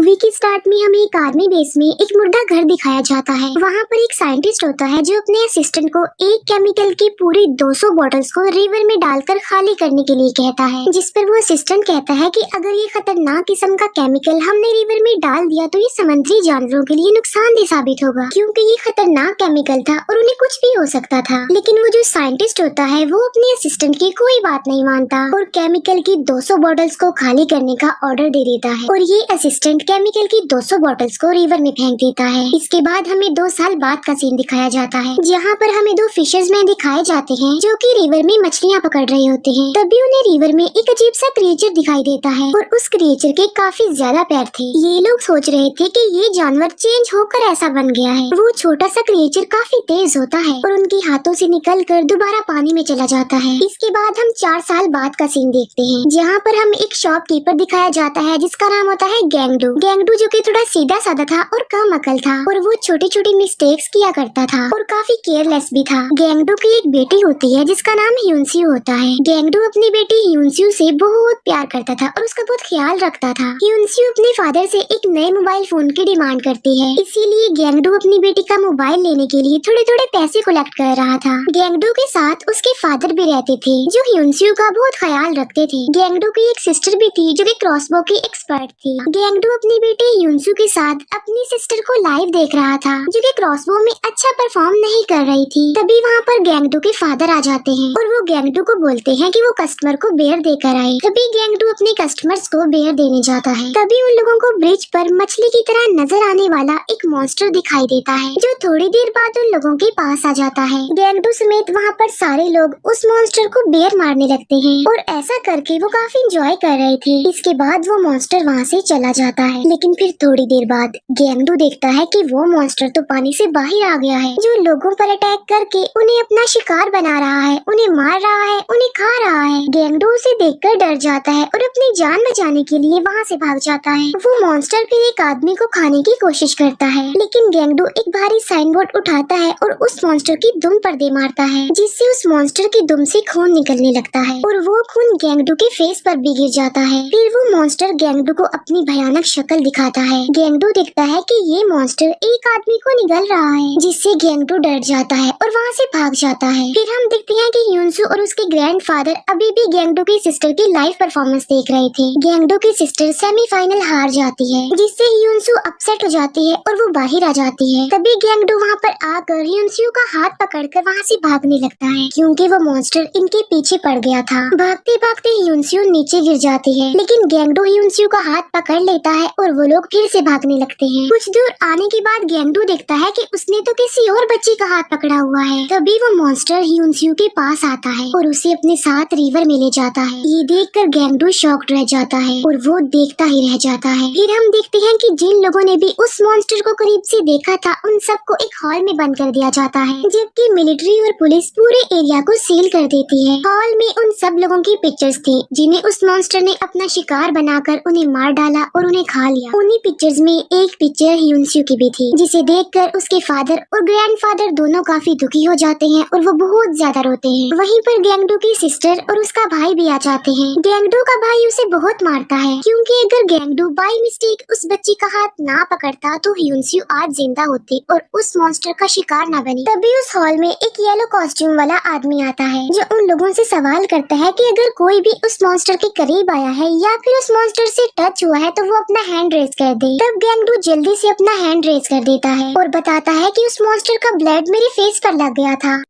Movie की start में हमें एक आर्मी बेस में एक मुर्दा घर दिखाया जाता है। वहाँ पर एक साइंटिस्ट होता है जो अपने असिस्टेंट को एक केमिकल की पूरी 200 बॉटल्स को रिवर में डालकर खाली करने के लिए कहता है, जिस पर वो असिस्टेंट कहता है कि अगर ये खतरनाक किस्म का केमिकल हमने रिवर में डाल दिया तो ये समुद्री जानवरों के लिए नुकसानदेह साबित होगा, क्योंकि ये खतरनाक केमिकल था और उन्हें कुछ भी हो सकता था। लेकिन वो जो साइंटिस्ट होता है वो अपने असिस्टेंट की कोई बात नहीं मानता और केमिकल की 200 बॉटल्स को खाली करने का ऑर्डर दे देता है और ये असिस्टेंट केमिकल की 200 बॉटल्स को रिवर में फेंक देता है। इसके बाद हमें 2 साल बाद का सीन दिखाया जाता है, जहाँ पर हमें 2 फिशर्समैन दिखाए जाते हैं जो कि रिवर में मछलियाँ पकड़ रहे होते हैं। तभी उन्हें रिवर में एक अजीब सा क्रिएचर दिखाई देता है और उस क्रिएचर के काफी ज्यादा पैर थे। ये लोग सोच रहे थे कि ये जानवर चेंज होकर ऐसा बन गया है। वो छोटा सा क्रिएचर काफी तेज होता है और उनके हाथों से निकलकर दोबारा पानी में चला जाता है। इसके बाद हम 4 साल बाद का सीन देखते हैं, जहाँ पर हमें एक शॉपकीपर दिखाया जाता है जिसका नाम होता है गैंगडू। गैंगडू जो कि थोड़ा सीधा साधा था और कम अकल था और वो छोटी छोटी मिस्टेक्स किया करता था और काफी केयरलेस भी था। गैंगडू की एक बेटी होती है जिसका नाम ह्यूनसियो होता है। गैंगडू अपनी बेटी ह्यूनसियो से बहुत प्यार करता था और उसका बहुत ख्याल रखता था। ह्यूनसियो अपने फादर से एक नए मोबाइल फोन की डिमांड करती है, इसीलिए गैंगडू अपनी बेटी का मोबाइल लेने के लिए थोड़े थोड़े पैसे कलेक्ट कर रहा था। गैंगडू के साथ उसके फादर भी रहते थे जो ह्यूनसियो का बहुत ख्याल रखते थे। गैंगडू की एक सिस्टर भी थी जो कि क्रॉसबो की एक्सपर्ट थी। गैंगडू अपनी बेटी ह्यूनसियो के साथ अपनी सिस्टर को लाइव देख रहा था जो कि क्रॉसबो में अच्छा परफॉर्म नहीं कर रही थी। तभी वहाँ पर गैंगडू के फादर आ जाते हैं और वो गैंगडू को बोलते हैं कि वो कस्टमर को बेयर देकर आए। तभी गैंगडू अपने कस्टमर्स को बेयर देने जाता है। तभी उन लोगों को ब्रिज पर मछली की तरह नजर आने वाला एक मॉन्स्टर दिखाई देता है जो थोड़ी देर बाद उन लोगों के पास आ जाता है। गैंगडू समेत वहाँ पर सारे लोग उस मॉन्स्टर को बेयर मारने लगते हैं और ऐसा करके वो काफी इंजॉय कर रहे थे। इसके बाद वो मॉन्स्टर वहाँ से चला जाता है, लेकिन फिर थोड़ी देर बाद गैंगडू देखता है कि वो मॉन्स्टर तो पानी से बाहर आ गया है, जो लोगों पर अटैक करके उन्हें अपना शिकार बना रहा है, उन्हें मार रहा है, उन्हें खा रहा है। गैंगडू उसे देखकर डर जाता है और अपनी जान बचाने के लिए वहाँ से भाग जाता है। वो मॉन्स्टर फिर एक आदमी को खाने की कोशिश करता है, लेकिन गैंगडू एक भारी साइन बोर्ड उठाता है और उस मॉन्स्टर की दुम पर दे मारता है, जिससे उस मॉन्स्टर की दुम से खून निकलने लगता है और वो खून गैंगडू के फेस पर भी गिर जाता है। फिर वो मॉन्स्टर गैंगडू को अपनी भयानक शक्ल दिखाता है। गैंगडू देखता है कि ये मॉन्स्टर एक आदमी को निगल रहा है, जिससे गैंगडू डर जाता है और वहाँ से भाग जाता है। फिर हम देखते हैं कि ह्यूनसू और उसके ग्रैंडफादर अभी भी गैंगडू की सिस्टर की लाइव परफॉर्मेंस देख रहे थे। गैंगडू की सिस्टर सेमीफाइनल हार जाती है, जिससे ह्यूनसू अपसेट हो जाती है और वो बाहर आ जाती है। तभी गैंगडू वहाँ पर आकर ह्यूनसू का हाथ पकड़कर वहाँ से भागने लगता है, क्योंकि वो मॉन्स्टर इनके पीछे पड़ गया था। भागते भागते ह्यूनसू नीचे गिर जाती है, लेकिन गैंगडू ह्यूनसू का हाथ पकड़ लेता है और वो लोग फिर से भागने लगते हैं। कुछ दूर आने के बाद गैंगडू देखता है कि उसने तो किसी और बच्ची का हाथ पकड़ा हुआ है। तभी वो मॉन्स्टर ह्यूनसू के पास आता है और उसे अपने साथ रिवर में ले जाता है। ये देखकर गैंगडू शॉक्ड रह जाता है और वो देखता ही रह जाता है। फिर हम देखते हैं कि जिन लोगों ने भी उस मॉन्स्टर को करीब से देखा था उन सबको एक हॉल में बंद कर दिया जाता है, जबकि मिलिट्री और पुलिस पूरे एरिया को सील कर देती है। हॉल में उन सब लोगों की पिक्चर्स थी जिन्हें उस मॉन्स्टर ने अपना शिकार बनाकर उन्हें मार डाला और उन्हें खा लिया। उन्हीं पिक्चर्स में एक पिक्चर ह्यूनसू की भी थी, जिसे देखकर उसके फादर और ग्रैंडफादर दोनों काफी दुखी हो जाते हैं और वो बहुत ज्यादा रोते हैं। वहीं पर गैंगडू की सिस्टर और उसका भाई भी आ जाते हैं। गैंगडू का भाई उसे बहुत मारता है, क्योंकि अगर गैंगडू बाय मिस्टेक उस बच्ची का हाथ ना पकड़ता तो ह्यूनसू आज जिंदा होती और उस मॉन्स्टर का शिकार न बनी। तभी उस हॉल में एक येलो कॉस्ट्यूम वाला आदमी आता है जो उन लोगों से सवाल करता है कि अगर कोई भी उस मॉन्स्टर के करीब आया है या फिर उस मॉन्स्टर से टच हुआ है तो वो अपना हैंड रेज कर दे। तब गैंगडू जल्दी से अपना हैंड रेज कर देता है और बताता है कि उस मॉन्स्टर का ब्लड मेरे फेस पर लग गया था।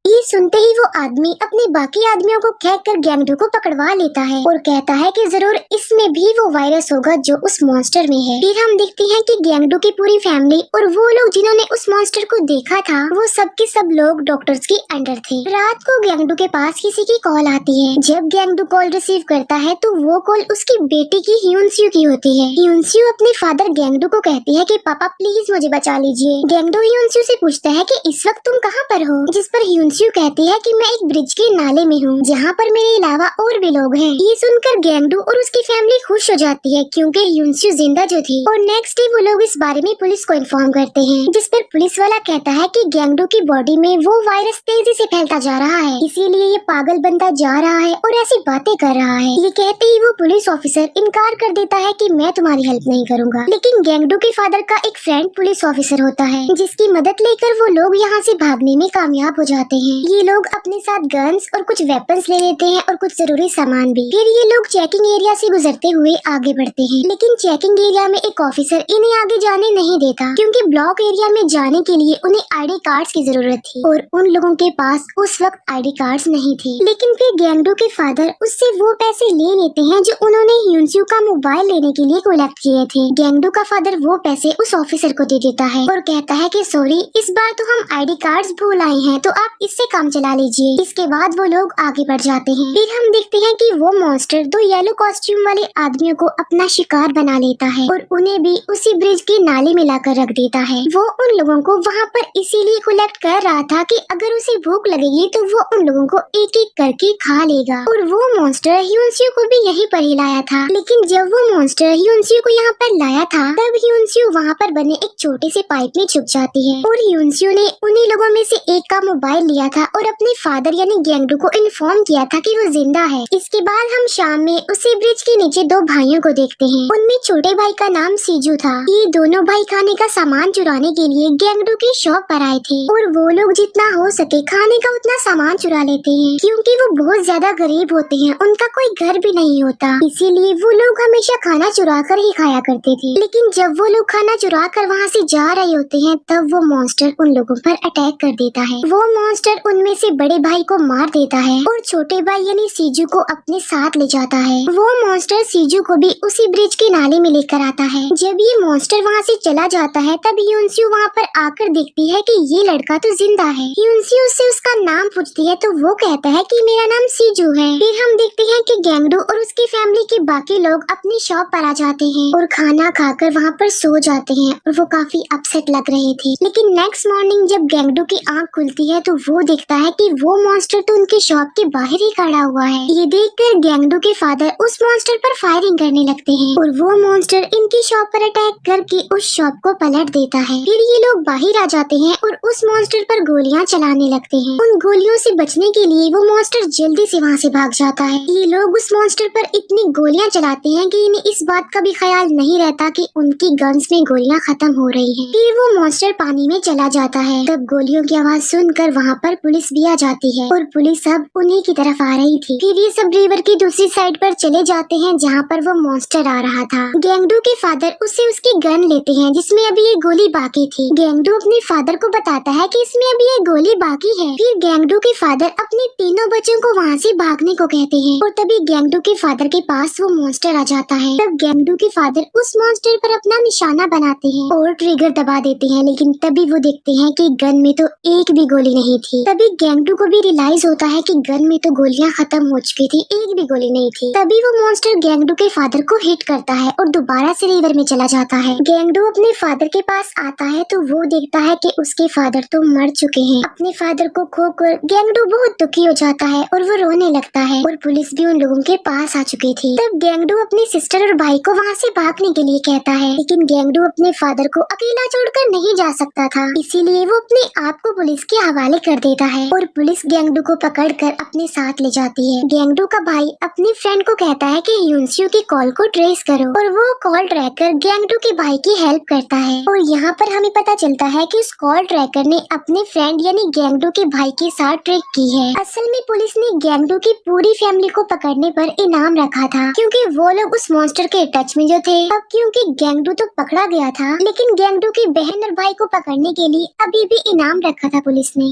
ये सुनते ही वो आदमी अपने बाकी आदमियों को कहकर गैंगडू को पकड़वा लेता है और कहता है कि जरूर इसमें भी वो वायरस होगा जो उस मॉन्स्टर में है। फिर हम देखते हैं कि गैंगडू की पूरी फैमिली और वो लोग जिन्होंने उस मॉन्स्टर को देखा था वो सब के सब लोग डॉक्टर्स के अंडर थे। रात को गैंगडू के पास किसी की कॉल आती है। जब गैंगडू कॉल रिसीव करता है तो वो कॉल उसकी बेटी की ह्यूनसू की होती है। ह्यूनसू अपने फादर गैंगडू को कहती है कि पापा प्लीज मुझे बचा लीजिए। गैंगडू ह्यूनसू से पूछता है कि इस वक्त तुम कहाँ पर हो, जिस पर ह्यूनसू ह्यूनस्यू कहती है कि मैं एक ब्रिज के नाले में हूँ जहाँ पर मेरे अलावा और भी लोग हैं। ये सुनकर गैंगडू और उसकी फैमिली खुश हो जाती है क्योंकि ह्यूनस्यू जिंदा जो थी। और नेक्स्ट डे वो लोग इस बारे में पुलिस को इन्फॉर्म करते हैं, जिस पर पुलिस वाला कहता है कि गैंगडू की बॉडी में वो वायरस तेजी से फैलता जा रहा है, इसीलिए ये पागल बनता जा रहा है और ऐसी बातें कर रहा है। ये कहते ही वो पुलिस ऑफिसर इनकार कर देता है कि मैं तुम्हारी हेल्प नहीं करूँगा। लेकिन गैंगडू के फादर का एक फ्रेंड पुलिस ऑफिसर होता है, जिसकी मदद लेकर वो लोग यहाँ से भागने में कामयाब हो जाते हैं। ये लोग अपने साथ गन्स और कुछ वेपन्स ले लेते हैं और कुछ जरूरी सामान भी। फिर ये लोग चेकिंग एरिया से गुजरते हुए आगे बढ़ते हैं, लेकिन चेकिंग एरिया में एक ऑफिसर इन्हें आगे जाने नहीं देता क्योंकि ब्लॉक एरिया में जाने के लिए उन्हें आईडी कार्ड्स की जरूरत थी और उन लोगों के पास उस वक्त आईडी कार्ड्स नहीं थे। लेकिन फिर गैंगडू के फादर उससे वो पैसे ले लेते हैं जो उन्होंने ह्यूनस्यू का मोबाइल लेने के लिए कलेक्ट किए थे। गैंगडू का फादर वो पैसे उस ऑफिसर को दे देता है और कहता है कि सॉरी, इस बार तो हम आईडी कार्ड्स भूल आए हैं, तो आप इससे काम चला लीजिए। इसके बाद वो लोग आगे बढ़ जाते हैं। फिर हम देखते हैं कि वो मॉन्स्टर दो येलो कॉस्ट्यूम वाले आदमियों को अपना शिकार बना लेता है और उन्हें भी उसी ब्रिज के नाले में लाकर रख देता है। वो उन लोगों को वहाँ पर इसीलिए कलेक्ट कर रहा था कि अगर उसे भूख लगेगी तो वो उन लोगों को एक एक करके खा लेगा। और वो मॉन्स्टर ह्यूनस्यू को भी यहीं पर ही लाया था। लेकिन जब वो मॉन्स्टर ह्यूनस्यू को यहाँ पर लाया था तब ह्यूनस्यू वहाँ पर बने एक छोटे से पाइप में छुप जाती है और ह्यूनस्यू ने उन्हीं लोगों में से एक का मोबाइल लिया था और अपने फादर यानी गैंगडू को इन्फॉर्म किया था कि वो जिंदा है। इसके बाद हम शाम में उसी ब्रिज के नीचे दो भाइयों को देखते हैं। उनमें छोटे भाई का नाम सीजू था। ये दोनों भाई खाने का सामान चुराने के लिए गैंगडू की शॉप पर आए थे और वो लोग जितना हो सके खाने का उतना सामान चुरा लेते हैं क्योंकि वो बहुत ज्यादा गरीब होते हैं, उनका कोई घर भी नहीं होता, इसीलिए वो लोग हमेशा खाना चुरा कर ही खाया करते थे। लेकिन जब वो लोग खाना चुरा कर वहाँ से जा रहे होते हैं तब वो मॉन्स्टर उन लोगों पर अटैक कर देता है। वो मॉन्स्टर उनमें से बड़े भाई को मार देता है और छोटे भाई यानी सीजू को अपने साथ ले जाता है। वो मॉन्स्टर सीजू को भी उसी ब्रिज के नाले में लेकर आता है। जब ये मॉन्स्टर वहाँ से चला जाता है तब ह्यूनस्यू वहाँ पर आकर देखती है कि ये लड़का तो जिंदा है। ह्यूनस्यू उससे उसका नाम पूछती है तो वो कहता है कि मेरा नाम सीजू है। फिर हम देखते हैं कि गैंगडू और उसकी फैमिली के बाकी लोग अपनी शॉप पर आ जाते हैं और खाना खाकर वहाँ पर सो जाते हैं और वो काफी अपसेट लग रहे थे। लेकिन नेक्स्ट मॉर्निंग जब गैंगडू की आंख खुलती है तो वो देखता है कि वो मॉन्स्टर तो उनकी शॉप के बाहर ही खड़ा हुआ है। ये देखकर गैंगडू के फादर उस मॉन्स्टर पर फायरिंग करने लगते हैं और वो मॉन्स्टर इनकी शॉप पर अटैक करके उस शॉप को पलट देता है। फिर ये लोग बाहर आ जाते हैं और उस मॉन्स्टर पर गोलियां चलाने लगते हैं। उन गोलियों से बचने के लिए वो मॉन्स्टर जल्दी से वहाँ से भाग जाता है। ये लोग उस मॉन्स्टर पर इतनी गोलियां चलाते हैं कि इन्हें इस बात का भी ख्याल नहीं रहता कि उनकी गन्स में गोलियां खत्म हो रही हैं। फिर वो मॉन्स्टर पानी में चला जाता है। तब गोलियों की आवाज सुनकर वहाँ पर पुलिस भी आ जाती है और पुलिस अब उन्हीं की तरफ आ रही थी। फिर ये सब रिवर की दूसरी साइड पर चले जाते हैं जहाँ पर वो मॉन्स्टर आ रहा था। गैंगडू के फादर उससे उसकी गन लेते हैं जिसमें अभी ये गोली बाकी थी। गैंगडू अपने फादर को बताता है कि इसमें अभी ये गोली बाकी है। फिर गैंगडू के फादर अपने तीनों बच्चों को वहाँ से भागने को कहते हैं और तभी गैंगडू के फादर के पास वो मॉन्स्टर आ जाता है। तब गैंगडू के फादर उस मॉन्स्टर पर अपना निशाना बनाते हैं और ट्रिगर दबा देते हैं, लेकिन तभी वो देखते हैं कि गन में तो एक भी गोली नहीं थी। तभी गैंगडू को भी रियलाइज होता है कि गन में तो गोलियां खत्म हो चुकी थी, एक भी गोली नहीं थी। तभी वो मॉन्स्टर गैंगडू के फादर को हिट करता है और दोबारा से रिवर में चला जाता है। गैंगडू अपने फादर के पास आता है तो वो देखता है कि उसके फादर तो मर चुके हैं। अपने फादर को खोकर गैंगडू बहुत दुखी हो जाता है और वो रोने लगता है और पुलिस भी उन लोगों के पास आ चुकी थी। तब गैंगडू अपनी सिस्टर और भाई को वहाँ से भागने के लिए कहता है, लेकिन गैंगडू अपने फादर को अकेला छोड़कर नहीं जा सकता था, इसीलिए वो अपने आप को पुलिस के हवाले कर देता है और पुलिस गैंगडू को पकड़कर अपने साथ ले जाती है। गैंगडू का भाई अपने फ्रेंड को कहता है कि ह्यूनस्यू की कॉल को ट्रेस करो और वो कॉल ट्रैकर गैंगडू के भाई की हेल्प करता है। और यहाँ पर हमें पता चलता है कि उस कॉल ट्रैकर ने अपने फ्रेंड यानी गैंगडू के भाई के साथ ट्रिक की है। असल में पुलिस ने गैंगडू की पूरी फैमिली को पकड़ने पर इनाम रखा था क्योंकि वो लोग उस मॉन्स्टर के टच में जो थे। अब क्योंकि गैंगडू तो पकड़ा गया था, लेकिन गैंगडू की बहन और भाई को पकड़ने के लिए अभी भी इनाम रखा था पुलिस ने।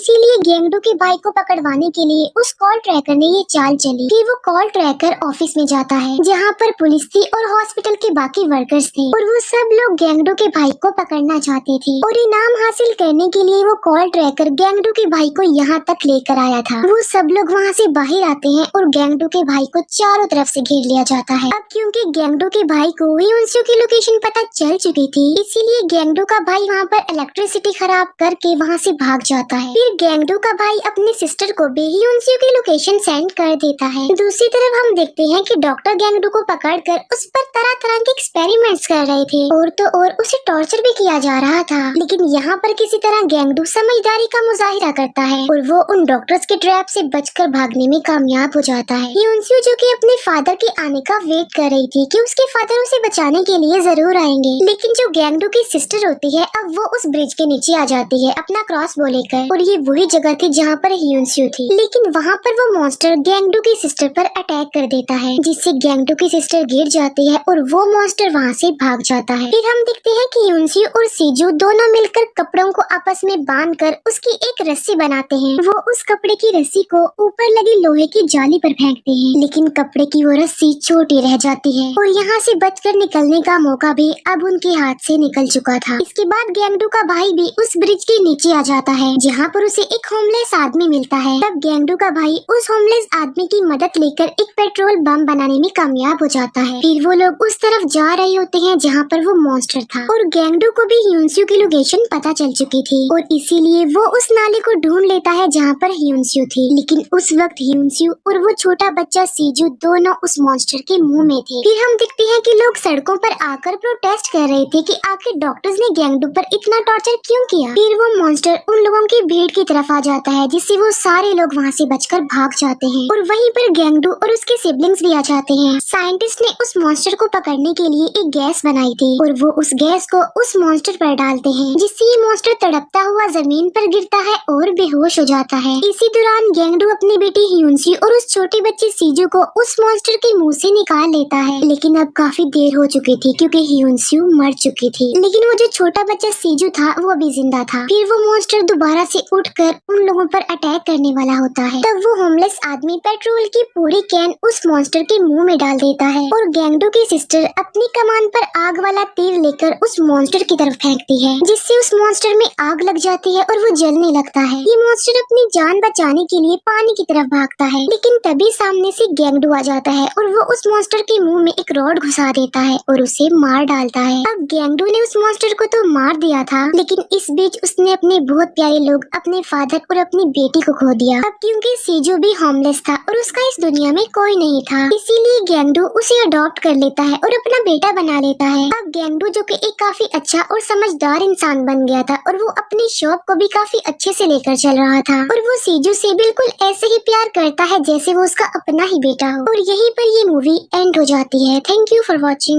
इसीलिए गेंगडू के भाई को पकड़वाने के लिए उस कॉल ट्रैकर ने ये चाल चली कि वो कॉल ट्रैकर ऑफिस में जाता है जहाँ पर पुलिस थी और हॉस्पिटल के बाकी वर्कर्स थे और वो सब लोग गेंगडू के भाई को पकड़ना चाहते थे और इनाम हासिल करने के लिए वो कॉल ट्रैकर गेंगडू के भाई को यहाँ तक लेकर आया था। वो सब लोग वहाँ से बाहर आते हैं और गेंगडू के भाई को चारों तरफ से घेर लिया जाता है। अब क्योंकि गेंगडू के भाई को ह्योन्सू की लोकेशन पता चल चुकी थी, इसीलिए गेंगडू का भाई वहाँ पर इलेक्ट्रिसिटी खराब करके वहाँ से भाग जाता है। फिर गेंगडू का भाई अपनी सिस्टर को भी ह्योन्सू की लोकेशन सेंड कर देता है। दूसरी तरफ हम देखते हैं कि डॉक्टर गेंगडू को पकड़कर उस पर तरह तरह के एक्सपेरिमेंट्स कर रहे थे और तो और उसे टॉर्चर भी किया जा रहा था। लेकिन यहाँ पर किसी तरह गेंगडू समझदारी का मुजाहिरा करता है और वो उन डॉक्टर्स के ट्रैप से बचकर भागने में कामयाब हो जाता है। ह्योन्सू जो कि अपने फादर के आने का वेट कर रही थी कि उसके फादर उसे बचाने के लिए जरूर आएंगे, लेकिन जो गेंगडू की सिस्टर होती है अब वो उस ब्रिज के नीचे आ जाती है अपना क्रॉसबो लेकर और ये वही जगह थी जहाँ पर ह्योन्सू थी। लेकिन वहाँ पर वो मॉन्स्टर गेंगडू की सिस्टर पर अटैक कर देता है जिससे गेंगडू की सिस्टर गिर जाती है और वो मॉन्स्टर वहाँ से भाग जाता है। फिर हम देखते हैं कि ह्योन्सू और सीजू दोनों मिलकर कपड़ों को आपस में बांधकर उसकी एक रस्सी बनाते हैं। वो उस कपड़े की रस्सी को ऊपर लगी लोहे की जाली पर फेंकते हैं, लेकिन कपड़े की वो रस्सी छोटी रह जाती है और यहाँ से बचकर निकलने का मौका भी अब उनके हाथ से निकल चुका था। इसके बाद गेंगडू का भाई भी उस ब्रिज के नीचे आ जाता है जहाँ पर उसे एक होमलेस आदमी मिलता है। तब गेंगडू का भाई उस होमलेस आदमी की मदद लेकर एक पेट्रोल बम बनाने में कामयाब हो जाता है। फिर वो लोग उस तरफ जा रहे होते हैं जहाँ पर वो मॉन्स्टर था और गेंगडू को भी ह्योन्सू की लोकेशन पता चल चुकी थी और इसीलिए वो उस नाले को ढूंढ लेता है जहाँ पर ह्योन्सू थी। लेकिन उस वक्त ह्योन्सू और वो छोटा बच्चा सीजू दोनों उस मॉन्स्टर के मुंह में थे। फिर हम देखते हैं कि लोग सड़कों पर आकर प्रोटेस्ट कर रहे थे कि आखिर डॉक्टर्स ने गेंगडू पर इतना टॉर्चर क्यों किया। फिर वो मॉन्स्टर उन लोगों की भीड़ की तरफ आ जाता है जिससे वो सारे लोग वहाँ से बचकर भाग जाते हैं और वहीं पर गेंगडू और उसके सिबलिंग्स भी आ जाते हैं। साइंटिस्ट ने उस मॉन्स्टर को पकड़ने के लिए एक गैस बनाई थी और वो उस गैस को उस मॉन्स्टर पर डालते हैं जिससे ये मॉन्स्टर तड़पता हुआ जमीन पर गिरता है और बेहोश हो जाता है। इसी दौरान गेंगडू अपनी बेटी ह्योन्सू और उस छोटे बच्चे सीजू को उस मॉन्स्टर के मुंह से निकाल लेता है, लेकिन अब काफी देर हो चुकी थी क्योंकि ह्योन्सू मर चुकी थी। लेकिन वो जो छोटा बच्चा सीजू था वो अभी जिंदा था। फिर वो मॉन्स्टर दोबारा से उठकर उन लोगों पर अटैक करने वाला होता है। तब वो होमलेस आदमी पेट्रोल की पूरी कैन उस मॉन्स्टर के मुंह में डाल देता है और गेंगडू की सिस्टर अपनी कमान पर आग वाला तीर लेकर उस मॉन्स्टर की तरफ फेंकती है जिससे उस मॉन्स्टर में आग लग जाती है और वो जलने लगता है। ये मॉन्स्टर अपनी जान बचाने के लिए पानी की तरफ भागता है, लेकिन तभी सामने से गेंगडू आ जाता है और वो उस मॉन्स्टर के मुंह में एक रॉड घुसा देता है और उसे मार डालता है। अब गेंगडू ने उस मॉन्स्टर को तो मार दिया था, लेकिन इस बीच उसने अपने बहुत प्यारे लोग अपने फादर और अपनी बेटी को खो दिया। अब क्योंकि सीजू भी होमलेस था और उसका इस दुनिया में कोई नहीं था, इसीलिए गेंगडू उसे अडॉप्ट कर लेता है और अपना बेटा बना लेता है। अब गेंगडू जो कि एक काफी अच्छा और समझदार इंसान बन गया था और वो अपनी शॉप को भी काफी अच्छे से लेकर चल रहा था और वो सीजू से बिल्कुल ऐसे ही प्यार करता है जैसे वो उसका अपना ही बेटा हो। और यहीं पर ये मूवी एंड हो जाती है। Thank you for watching.